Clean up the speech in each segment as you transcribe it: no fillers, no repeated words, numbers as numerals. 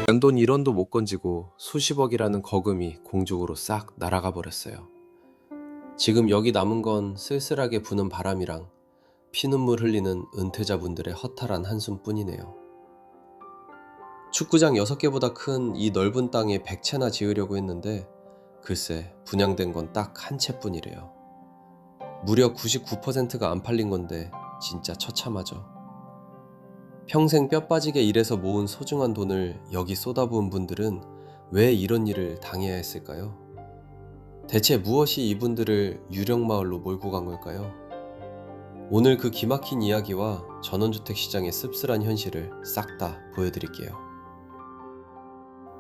연돈 1원도 못 건지고 수십억이라는 거금이 공중으로 싹 날아가 버렸어요. 지금 여기 남은 건 쓸쓸하게 부는 바람이랑 피눈물 흘리는 은퇴자분들의 허탈한 한숨뿐이네요. 축구장 6개보다 큰 이 넓은 땅에 100채나 지으려고 했는데 글쎄 분양된 건 딱 한 채뿐이래요. 무려 99%가 안 팔린 건데 진짜 처참하죠. 평생 뼈 빠지게 일해서 모은 소중한 돈을 여기 쏟아부은 분들은 왜 이런 일을 당해야 했을까요? 대체 무엇이 이분들을 유령마을로 몰고 간 걸까요? 오늘 그 기막힌 이야기와 전원주택 시장의 씁쓸한 현실을 싹 다 보여드릴게요.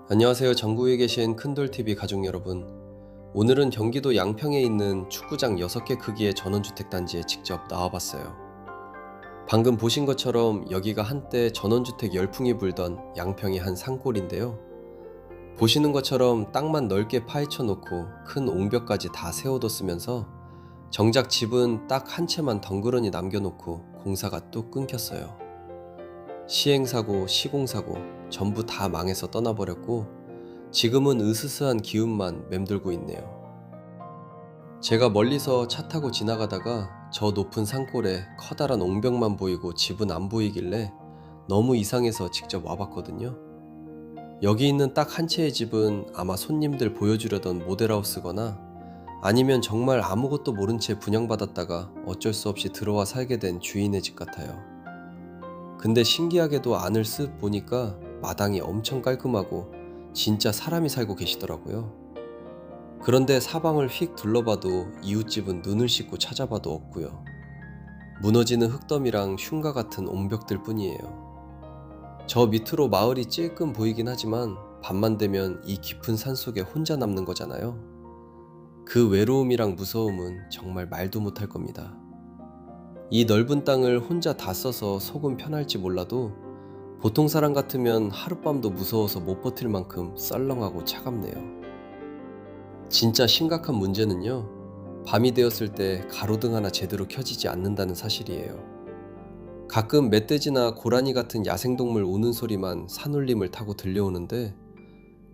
안녕하세요. 전국에 계신 큰돌TV 가족 여러분. 오늘은 경기도 양평에 있는 축구장 6개 크기의 전원주택 단지에 직접 나와봤어요. 방금 보신 것처럼 여기가 한때 전원주택 열풍이 불던 양평의 한 산골인데요. 보시는 것처럼 땅만 넓게 파헤쳐 놓고 큰 옹벽까지 다 세워뒀으면서 정작 집은 딱 한 채만 덩그러니 남겨놓고 공사가 뚝 끊겼어요. 시행사고, 시공사고 전부 다 망해서 떠나버렸고 지금은 으스스한 기운만 맴돌고 있네요. 제가 멀리서 차 타고 지나가다가 저 높은 산골에 커다란 옹벽만 보이고 집은 안 보이길래 너무 이상해서 직접 와봤거든요. 여기 있는 딱 한 채의 집은 아마 손님들 보여주려던 모델하우스거나 아니면 정말 아무것도 모른 채 분양받았다가 어쩔 수 없이 들어와 살게 된 주인의 집 같아요. 근데 신기하게도 안을 쓱 보니까 마당이 엄청 깔끔하고 진짜 사람이 살고 계시더라고요. 그런데 사방을 휙 둘러봐도 이웃집은 눈을 씻고 찾아봐도 없고요. 무너지는 흙더미랑 흉가 같은 옹벽들 뿐이에요. 저 밑으로 마을이 찔끔 보이긴 하지만 밤만 되면 이 깊은 산속에 혼자 남는 거잖아요. 그 외로움이랑 무서움은 정말 말도 못할 겁니다. 이 넓은 땅을 혼자 다 써서 속은 편할지 몰라도 보통 사람 같으면 하룻밤도 무서워서 못 버틸 만큼 썰렁하고 차갑네요. 진짜 심각한 문제는요, 밤이 되었을 때 가로등 하나 제대로 켜지지 않는다는 사실이에요. 가끔 멧돼지나 고라니 같은 야생동물 우는 소리만 산울림을 타고 들려오는데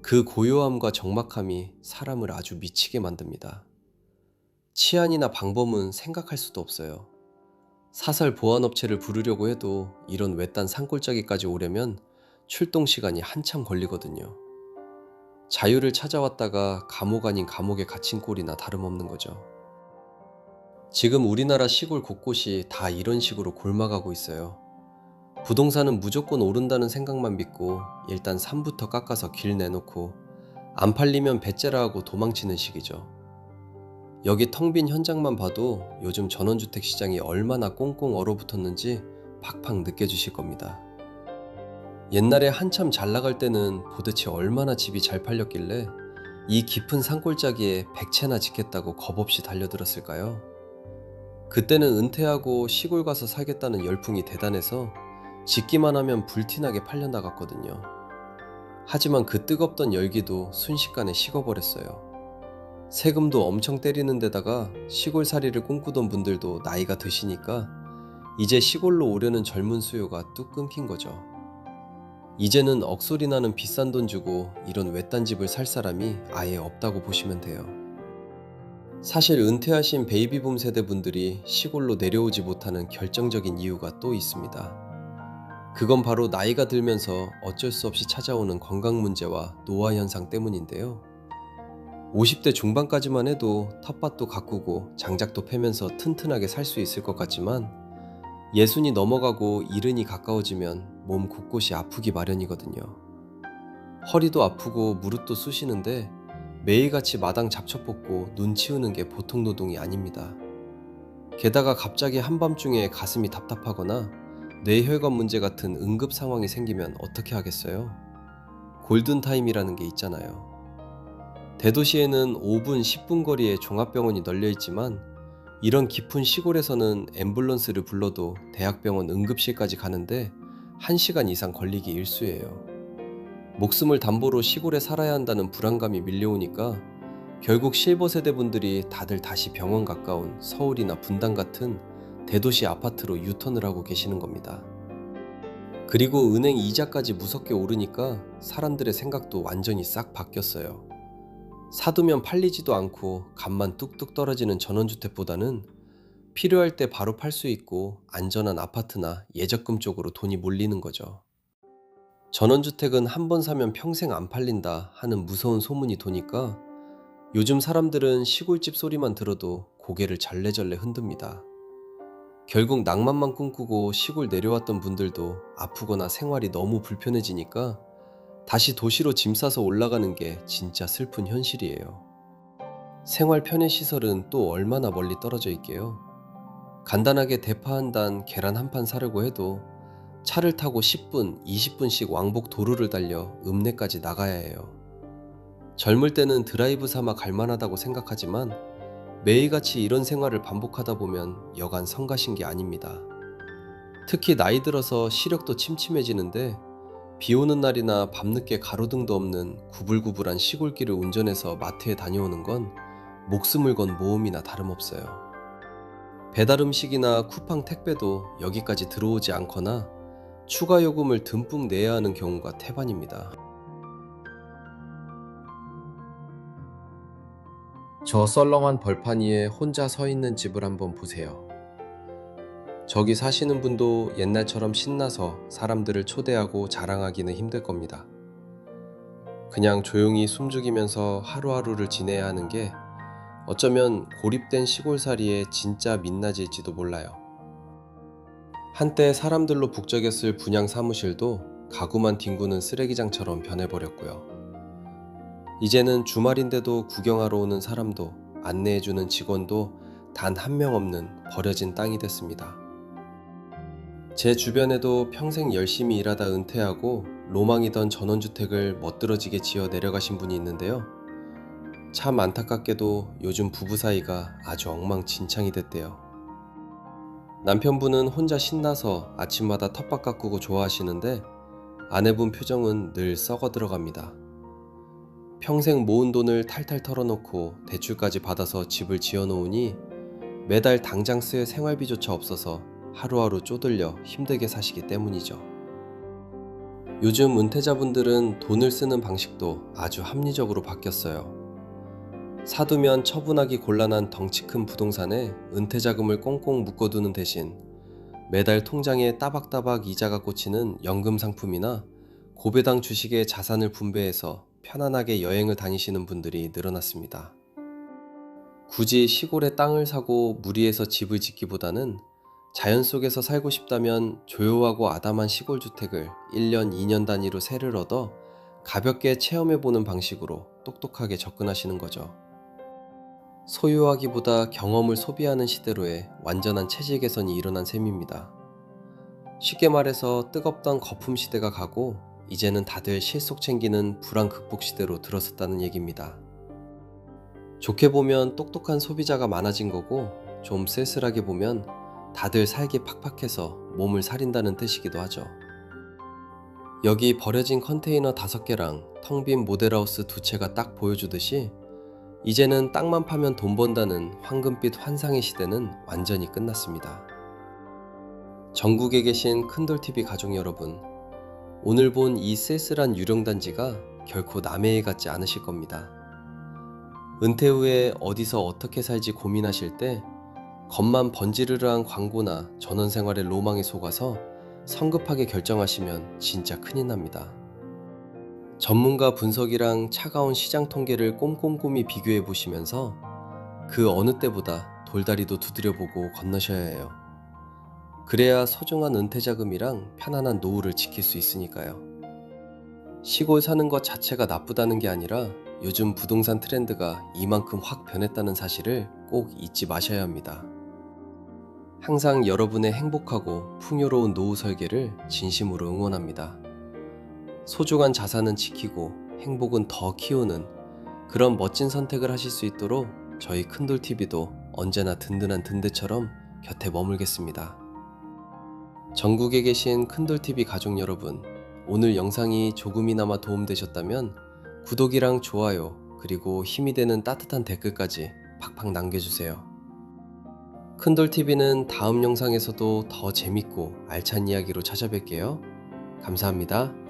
그 고요함과 적막함이 사람을 아주 미치게 만듭니다. 치안이나 방범은 생각할 수도 없어요. 사설 보안업체를 부르려고 해도 이런 외딴 산골짜기까지 오려면 출동 시간이 한참 걸리거든요. 자유를 찾아왔다가 감옥 아닌 감옥에 갇힌 꼴이나 다름없는 거죠. 지금 우리나라 시골 곳곳이 다 이런 식으로 골마가고 있어요. 부동산은 무조건 오른다는 생각만 믿고 일단 산부터 깎아서 길 내놓고 안 팔리면 배째라 하고 도망치는 식이죠. 여기 텅 빈 현장만 봐도 요즘 전원주택 시장이 얼마나 꽁꽁 얼어붙었는지 팍팍 느껴지실 겁니다. 옛날에 한참 잘 나갈 때는 도대체 얼마나 집이 잘 팔렸길래 이 깊은 산골짜기에 100채나 짓겠다고 겁없이 달려들었을까요? 그때는 은퇴하고 시골 가서 살겠다는 열풍이 대단해서 짓기만 하면 불티나게 팔려나갔거든요. 하지만 그 뜨겁던 열기도 순식간에 식어버렸어요. 세금도 엄청 때리는 데다가 시골살이를 꿈꾸던 분들도 나이가 드시니까 이제 시골로 오려는 젊은 수요가 뚝 끊긴 거죠. 이제는 억소리 나는 비싼 돈 주고 이런 외딴 집을 살 사람이 아예 없다고 보시면 돼요. 사실 은퇴하신 베이비붐 세대분들이 시골로 내려오지 못하는 결정적인 이유가 또 있습니다. 그건 바로 나이가 들면서 어쩔 수 없이 찾아오는 건강 문제와 노화 현상 때문인데요. 50대 중반까지만 해도 텃밭도 가꾸고 장작도 패면서 튼튼하게 살 수 있을 것 같지만 60이 넘어가고 70이 가까워지면 몸 곳곳이 아프기 마련이거든요. 허리도 아프고 무릎도 쑤시는데 매일같이 마당 잡초 뽑고 눈 치우는 게 보통 노동이 아닙니다. 게다가 갑자기 한밤중에 가슴이 답답하거나 뇌혈관 문제 같은 응급 상황이 생기면 어떻게 하겠어요? 골든타임이라는 게 있잖아요. 대도시에는 5분, 10분 거리에 종합병원이 널려 있지만 이런 깊은 시골에서는 앰뷸런스를 불러도 대학병원 응급실까지 가는데 1시간 이상 걸리기 일쑤예요. 목숨을 담보로 시골에 살아야 한다는 불안감이 밀려오니까 결국 실버 세대분들이 다들 다시 병원 가까운 서울이나 분당 같은 대도시 아파트로 유턴을 하고 계시는 겁니다. 그리고 은행 이자까지 무섭게 오르니까 사람들의 생각도 완전히 싹 바뀌었어요. 사두면 팔리지도 않고 값만 뚝뚝 떨어지는 전원주택보다는 필요할 때 바로 팔 수 있고 안전한 아파트나 예적금 쪽으로 돈이 몰리는 거죠. 전원주택은 한 번 사면 평생 안 팔린다 하는 무서운 소문이 도니까 요즘 사람들은 시골집 소리만 들어도 고개를 절레절레 흔듭니다. 결국 낭만만 꿈꾸고 시골 내려왔던 분들도 아프거나 생활이 너무 불편해지니까 다시 도시로 짐 싸서 올라가는 게 진짜 슬픈 현실이에요. 생활 편의 시설은 또 얼마나 멀리 떨어져 있게요. 간단하게 대파 한 단, 계란 한 판 사려고 해도 차를 타고 10분, 20분씩 왕복 도로를 달려 읍내까지 나가야 해요. 젊을 때는 드라이브 삼아 갈만하다고 생각하지만 매일같이 이런 생활을 반복하다 보면 여간 성가신 게 아닙니다. 특히 나이 들어서 시력도 침침해지는데 비 오는 날이나 밤늦게 가로등도 없는 구불구불한 시골길을 운전해서 마트에 다녀오는 건 목숨을 건 모험이나 다름없어요. 배달 음식이나 쿠팡 택배도 여기까지 들어오지 않거나 추가 요금을 듬뿍 내야 하는 경우가 태반입니다. 저 썰렁한 벌판 위에 혼자 서 있는 집을 한번 보세요. 저기 사시는 분도 옛날처럼 신나서 사람들을 초대하고 자랑하기는 힘들 겁니다. 그냥 조용히 숨죽이면서 하루하루를 지내야 하는 게 어쩌면 고립된 시골살이의 진짜 민낯일지도 몰라요. 한때 사람들로 북적였을 분양 사무실도 가구만 뒹구는 쓰레기장처럼 변해버렸고요. 이제는 주말인데도 구경하러 오는 사람도 안내해주는 직원도 단 한 명 없는 버려진 땅이 됐습니다. 제 주변에도 평생 열심히 일하다 은퇴하고 로망이던 전원주택을 멋들어지게 지어 내려가신 분이 있는데요. 참 안타깝게도 요즘 부부 사이가 아주 엉망진창이 됐대요. 남편분은 혼자 신나서 아침마다 텃밭 가꾸고 좋아하시는데 아내분 표정은 늘 썩어 들어갑니다. 평생 모은 돈을 탈탈 털어놓고 대출까지 받아서 집을 지어놓으니 매달 당장 쓸 생활비조차 없어서 하루하루 쪼들려 힘들게 사시기 때문이죠. 요즘 은퇴자분들은 돈을 쓰는 방식도 아주 합리적으로 바뀌었어요. 사두면 처분하기 곤란한 덩치 큰 부동산에 은퇴자금을 꽁꽁 묶어두는 대신 매달 통장에 따박따박 이자가 꽂히는 연금 상품이나 고배당 주식에 자산을 분배해서 편안하게 여행을 다니시는 분들이 늘어났습니다. 굳이 시골에 땅을 사고 무리해서 집을 짓기보다는 자연 속에서 살고 싶다면 조용하고 아담한 시골주택을 1년, 2년 단위로 세를 얻어 가볍게 체험해보는 방식으로 똑똑하게 접근하시는 거죠. 소유하기보다 경험을 소비하는 시대로의 완전한 체질 개선이 일어난 셈입니다. 쉽게 말해서 뜨겁던 거품 시대가 가고 이제는 다들 실속 챙기는 불안 극복 시대로 들어섰다는 얘기입니다. 좋게 보면 똑똑한 소비자가 많아진 거고 좀 쓸쓸하게 보면 다들 살기 팍팍해서 몸을 사린다는 뜻이기도 하죠. 여기 버려진 컨테이너 5개랑 텅 빈 모델하우스 2채가 딱 보여주듯이 이제는 땅만 파면 돈 번다는 황금빛 환상의 시대는 완전히 끝났습니다. 전국에 계신 큰돌TV 가족 여러분, 오늘 본 이 쓸쓸한 유령단지가 결코 남의 일 같지 않으실 겁니다. 은퇴 후에 어디서 어떻게 살지 고민하실 때 겉만 번지르르한 광고나 전원생활의 로망에 속아서 성급하게 결정하시면 진짜 큰일 납니다. 전문가 분석이랑 차가운 시장 통계를 꼼꼼히 비교해 보시면서 그 어느 때보다 돌다리도 두드려보고 건너셔야 해요. 그래야 소중한 은퇴자금이랑 편안한 노후를 지킬 수 있으니까요. 시골 사는 것 자체가 나쁘다는 게 아니라 요즘 부동산 트렌드가 이만큼 확 변했다는 사실을 꼭 잊지 마셔야 합니다. 항상 여러분의 행복하고 풍요로운 노후 설계를 진심으로 응원합니다. 소중한 자산은 지키고 행복은 더 키우는 그런 멋진 선택을 하실 수 있도록 저희 큰돌TV도 언제나 든든한 등대처럼 곁에 머물겠습니다. 전국에 계신 큰돌TV 가족 여러분, 오늘 영상이 조금이나마 도움되셨다면 구독이랑 좋아요, 그리고 힘이 되는 따뜻한 댓글까지 팍팍 남겨주세요. 큰돌TV는 다음 영상에서도 더 재밌고 알찬 이야기로 찾아뵐게요. 감사합니다.